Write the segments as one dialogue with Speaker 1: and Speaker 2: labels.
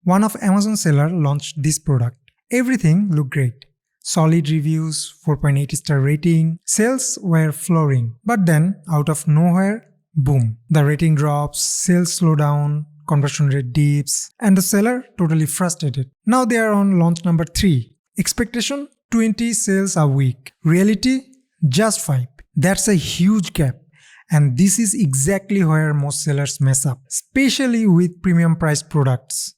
Speaker 1: One of Amazon seller launched this product. Everything looked great. Solid reviews, 4.8 star rating, sales were flooring. But then, out of nowhere, boom. The rating drops, sales slow down, conversion rate dips, and the seller totally frustrated. Now they are on launch number 3. Expectation 20 sales a week. Reality just 5. That's a huge gap. And this is exactly where most sellers mess up, especially with premium priced products.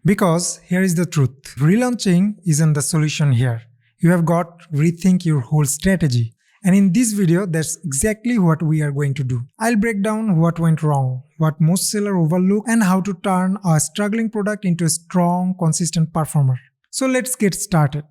Speaker 1: Because here is the truth. Relaunching isn't the solution here. You have got to rethink your whole strategy. And in this video, that's exactly what we are going to do. I'll break down what went wrong, what most sellers overlook, and how to turn a struggling product into a strong, consistent performer. So let's get started.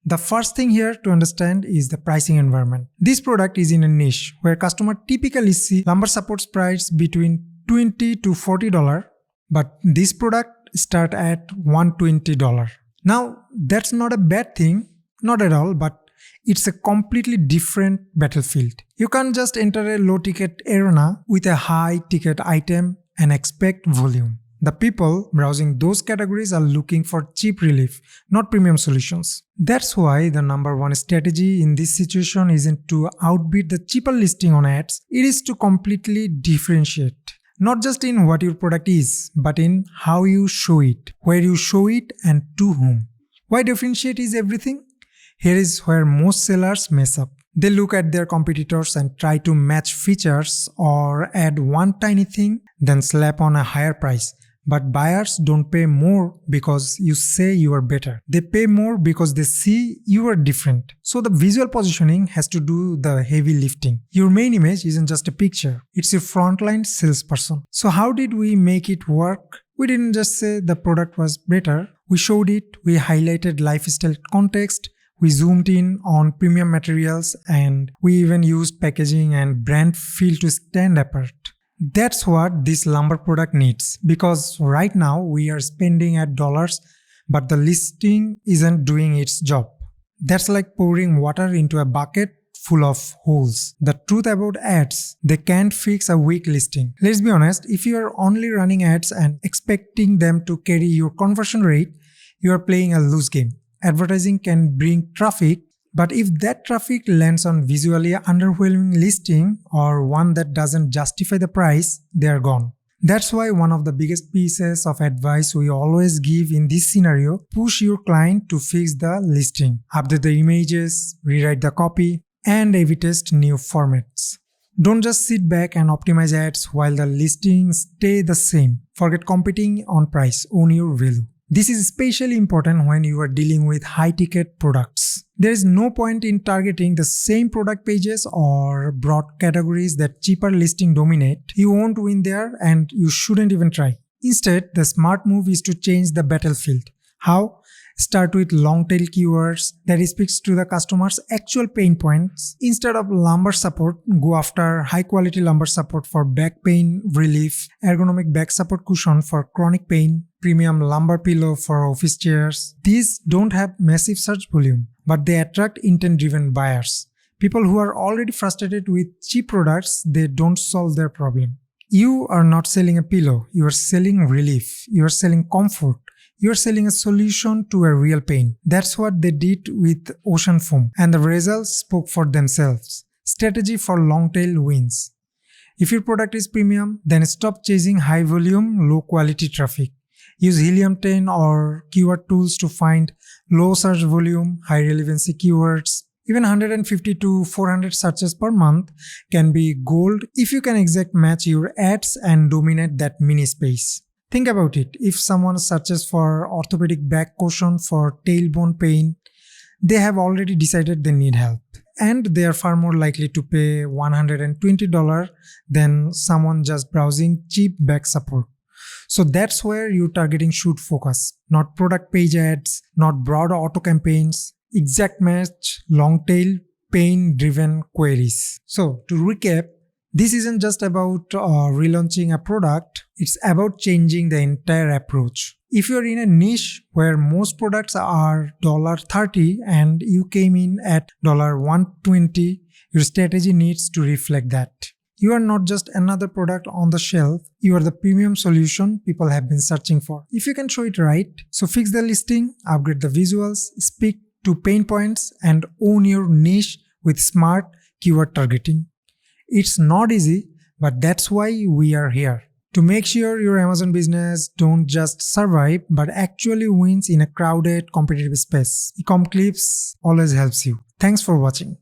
Speaker 1: The first thing here to understand is the pricing environment. This product is in a niche where customers typically see lumber supports price between $20 to $40, but this product starts at $120. Now, that's not a bad thing, not at all, but it's a completely different battlefield. You can't just enter a low-ticket arena with a high-ticket item and expect volume. The people browsing those categories are looking for cheap relief, not premium solutions. That's why the number one strategy in this situation isn't to outbid the cheaper listing on ads, it is to completely differentiate. Not just in what your product is, but in how you show it, where you show it, and to whom. Why differentiate is everything? Here is where most sellers mess up. They look at their competitors and try to match features or add one tiny thing, then slap on a higher price. But buyers don't pay more because you say you are better. They pay more because they see you are different. So the visual positioning has to do the heavy lifting. Your main image isn't just a picture. It's your frontline salesperson. So how did we make it work? We didn't just say the product was better. We showed it, we highlighted lifestyle context, we zoomed in on premium materials, and we even used packaging and brand feel to stand apart. That's what this lumber product needs, because right now we are spending at dollars, but the listing isn't doing its job. That's like pouring water into a bucket full of holes. The truth about ads, they can't fix a weak listing. Let's be honest, if you are only running ads and expecting them to carry your conversion rate, you are playing a loose game. Advertising can bring traffic, but if that traffic lands on visually underwhelming listing or one that doesn't justify the price, they are gone. That's why one of the biggest pieces of advice we always give in this scenario, push your client to fix the listing, update the images, rewrite the copy, and A/B test new formats. Don't just sit back and optimize ads while the listings stay the same. Forget competing on price, own your value. This is especially important when you are dealing with high-ticket products. There is no point in targeting the same product pages or broad categories that cheaper listings dominate. You won't win there and you shouldn't even try. Instead, the smart move is to change the battlefield. How? Start with long-tail keywords that speaks to the customer's actual pain points. Instead of lumber support, go after high-quality lumber support for back pain relief, ergonomic back support cushion for chronic pain, premium lumber pillow for office chairs. These don't have massive search volume, but they attract intent-driven buyers. People who are already frustrated with cheap products, they don't solve their problem. You are not selling a pillow, you are selling relief, you are selling comfort. You're selling a solution to a real pain. That's what they did with Ocean Foam, and the results spoke for themselves. Strategy for long tail wins. If your product is premium, then stop chasing high volume, low quality traffic. Use Helium 10 or keyword tools to find low search volume, high relevancy keywords. Even 150 to 400 searches per month can be gold if you can exact match your ads and dominate that mini space. Think about it. If someone searches for orthopedic back cushion for tailbone pain, they have already decided they need help. And they are far more likely to pay $120 than someone just browsing cheap back support. So that's where your targeting should focus. Not product page ads, not broad auto campaigns, exact match, long tail, pain-driven queries. So to recap, this isn't just about relaunching a product, it's about changing the entire approach. If you're in a niche where most products are $30 and you came in at $120, your strategy needs to reflect that. You are not just another product on the shelf, you are the premium solution people have been searching for. If you can show it right, so fix the listing, upgrade the visuals, speak to pain points, and own your niche with smart keyword targeting. It's not easy, but that's why we are here. To make sure your Amazon business don't just survive, but actually wins in a crowded, competitive space. Ecom Clips always helps you. Thanks for watching.